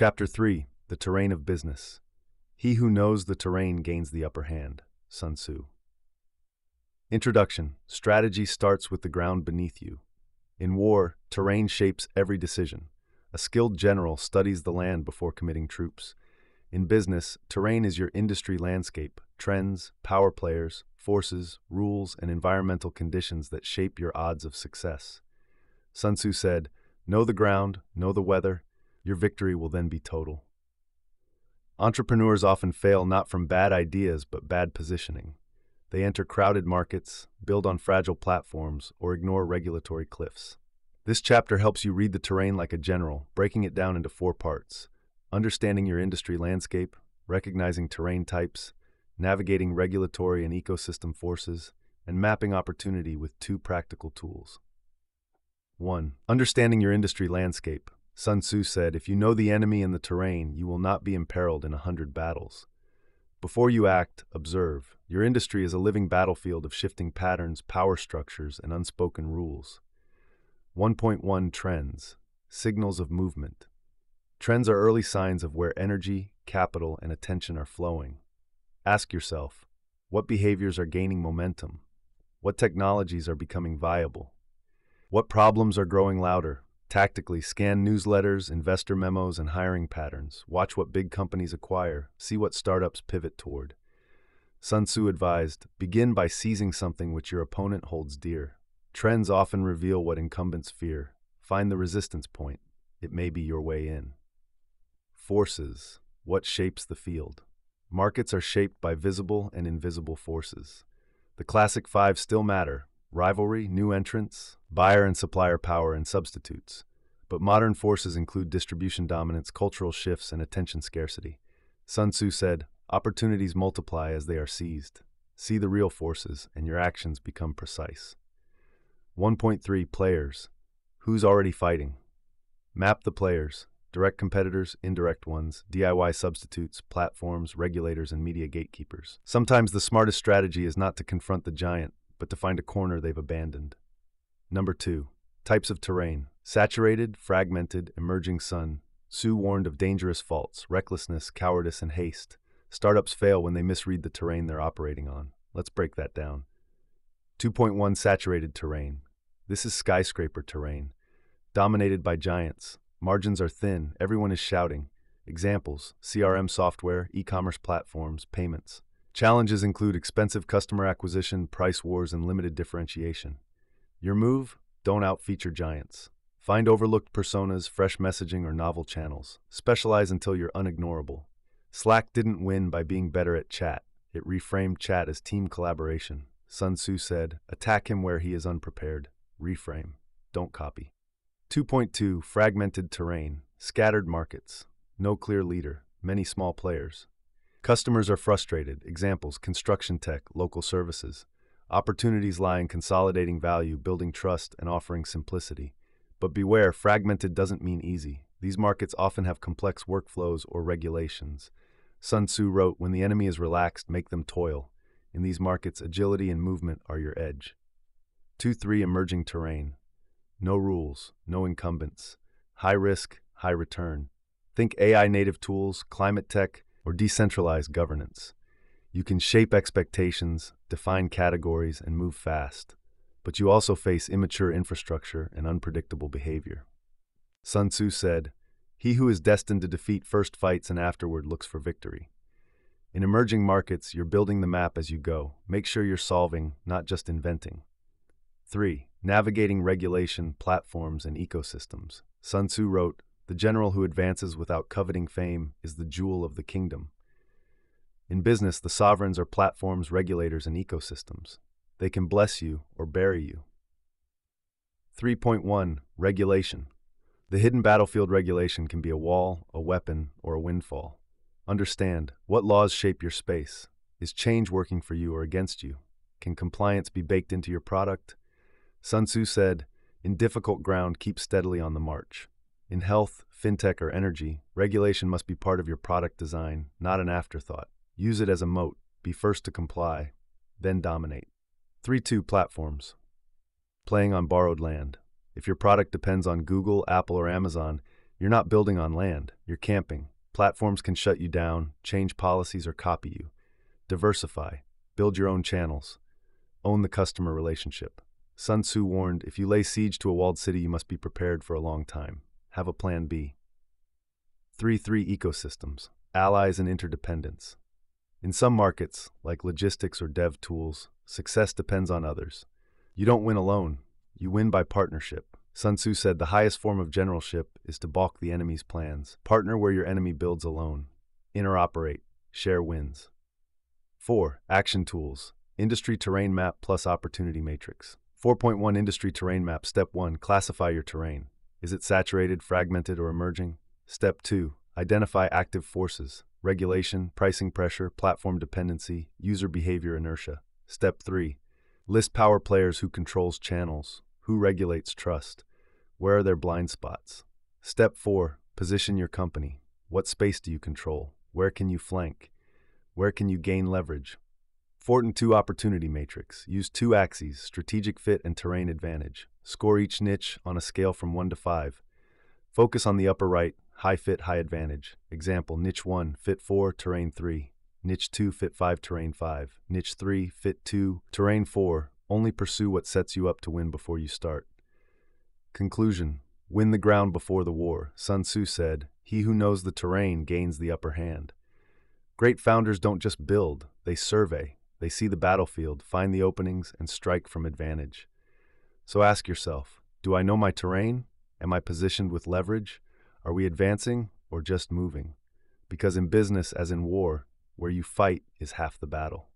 Chapter 3: The Terrain of Business. He who knows the terrain gains the upper hand. Sun Tzu. Introduction. Strategy starts with the ground beneath you. In war, terrain shapes every decision. A skilled general studies the land before committing troops. In business, terrain is your industry landscape, trends, power players, forces, rules, and environmental conditions that shape your odds of success. Sun Tzu said, "Know the ground, know the weather. Your victory will then be total." Entrepreneurs often fail not from bad ideas but bad positioning. They enter crowded markets, build on fragile platforms, or ignore regulatory cliffs. This chapter helps you read the terrain like a general, breaking it down into 4 parts: understanding your industry landscape, recognizing terrain types, navigating regulatory and ecosystem forces, and mapping opportunity with 2 practical tools. 1. Understanding your industry landscape. Sun Tzu said, "If you know the enemy and the terrain, you will not be imperiled in 100 battles." Before you act, observe. Your industry is a living battlefield of shifting patterns, power structures, and unspoken rules. 1.1 Trends. Signals of movement. Trends are early signs of where energy, capital, and attention are flowing. Ask yourself, what behaviors are gaining momentum? What technologies are becoming viable? What problems are growing louder? Tactically, scan newsletters, investor memos, and hiring patterns. Watch what big companies acquire. See what startups pivot toward. Sun Tzu advised, begin by seizing something which your opponent holds dear. Trends often reveal what incumbents fear. Find the resistance point. It may be your way in. Forces. What shapes the field? Markets are shaped by visible and invisible forces. The classic 5 still matter: rivalry, new entrants, buyer and supplier power, and substitutes. But modern forces include distribution dominance, cultural shifts, and attention scarcity. Sun Tzu said, opportunities multiply as they are seized. See the real forces, and your actions become precise. 1.3 Players. Who's already fighting? Map the players: direct competitors, indirect ones, DIY substitutes, platforms, regulators, and media gatekeepers. Sometimes the smartest strategy is not to confront the giant, but to find a corner they've abandoned. Number 2. Types of terrain. Saturated, fragmented, emerging. Sun Tzu warned of dangerous faults: recklessness, cowardice, and haste. Startups fail when they misread the terrain they're operating on. Let's break that down. 2.1 Saturated terrain. This is skyscraper terrain. Dominated by giants. Margins are thin, everyone is shouting. Examples: CRM software, e-commerce platforms, payments. Challenges include expensive customer acquisition, price wars, and limited differentiation. Your move? Don't out-feature giants. Find overlooked personas, fresh messaging, or novel channels. Specialize until you're unignorable. Slack didn't win by being better at chat. It reframed chat as team collaboration. Sun Tzu said, attack him where he is unprepared. Reframe. Don't copy. 2.2 Fragmented terrain. Scattered markets. No clear leader. Many small players. Customers are frustrated. Examples: construction tech, local services. Opportunities lie in consolidating value, building trust, and offering simplicity. But beware, fragmented doesn't mean easy. These markets often have complex workflows or regulations. Sun Tzu wrote, when the enemy is relaxed, make them toil. In these markets, agility and movement are your edge. 2.3 Emerging terrain. No rules, no incumbents. High risk, high return. Think AI native tools, climate tech, or decentralized governance. You can shape expectations, define categories, and move fast. But you also face immature infrastructure and unpredictable behavior. Sun Tzu said, he who is destined to defeat first fights and afterward looks for victory. In emerging markets, you're building the map as you go. Make sure you're solving, not just inventing. 3. Navigating regulation, platforms, and ecosystems. Sun Tzu wrote, the general who advances without coveting fame is the jewel of the kingdom. In business, the sovereigns are platforms, regulators, and ecosystems. They can bless you or bury you. 3.1 Regulation. The hidden battlefield. Regulation can be a wall, a weapon, or a windfall. Understand, what laws shape your space? Is change working for you or against you? Can compliance be baked into your product? Sun Tzu said, in difficult ground, keep steadily on the march. In health, fintech, or energy, regulation must be part of your product design, not an afterthought. Use it as a moat. Be first to comply, then dominate. 3.2 Platforms. Playing on borrowed land. If your product depends on Google, Apple, or Amazon, You're not building on land, you're camping. Platforms can shut you down, change policies, or copy you. Diversify. Build your own channels. Own the customer relationship. Sun Tzu warned, if you lay siege to a walled city, you must be prepared for a long time. Have a plan B. 3 ecosystems. Allies and interdependence. In some markets, like logistics or dev tools, success depends on others. You don't win alone, you win by partnership. Sun Tzu said the highest form of generalship is to balk the enemy's plans. Partner where your enemy builds alone. Interoperate. Share wins. 4. Action tools. Industry terrain map plus opportunity matrix. 4.1 Industry terrain map. Step 1. Classify your terrain. Is it saturated, fragmented, or emerging? Step 2. Identify active forces. Regulation, pricing pressure, platform dependency, user behavior inertia. Step 3. List power players. Who controls channels? Who regulates trust? Where are their blind spots? Step 4. Position your company. What space do you control? Where can you flank? Where can you gain leverage? 4.2 Opportunity matrix. Use 2 axes, strategic fit and terrain advantage. Score each niche on a scale from 1 to 5. Focus on the upper right, high fit, high advantage. Example, niche 1, fit 4, terrain 3. Niche 2, fit 5, terrain 5. Niche 3, fit 2, terrain 4. Only pursue what sets you up to win before you start. Conclusion. Win the ground before the war. Sun Tzu said, he who knows the terrain gains the upper hand. Great founders don't just build, they survey. They see the battlefield, find the openings, and strike from advantage. So ask yourself, do I know my terrain? Am I positioned with leverage? Are we advancing or just moving? Because in business, as in war, where you fight is half the battle.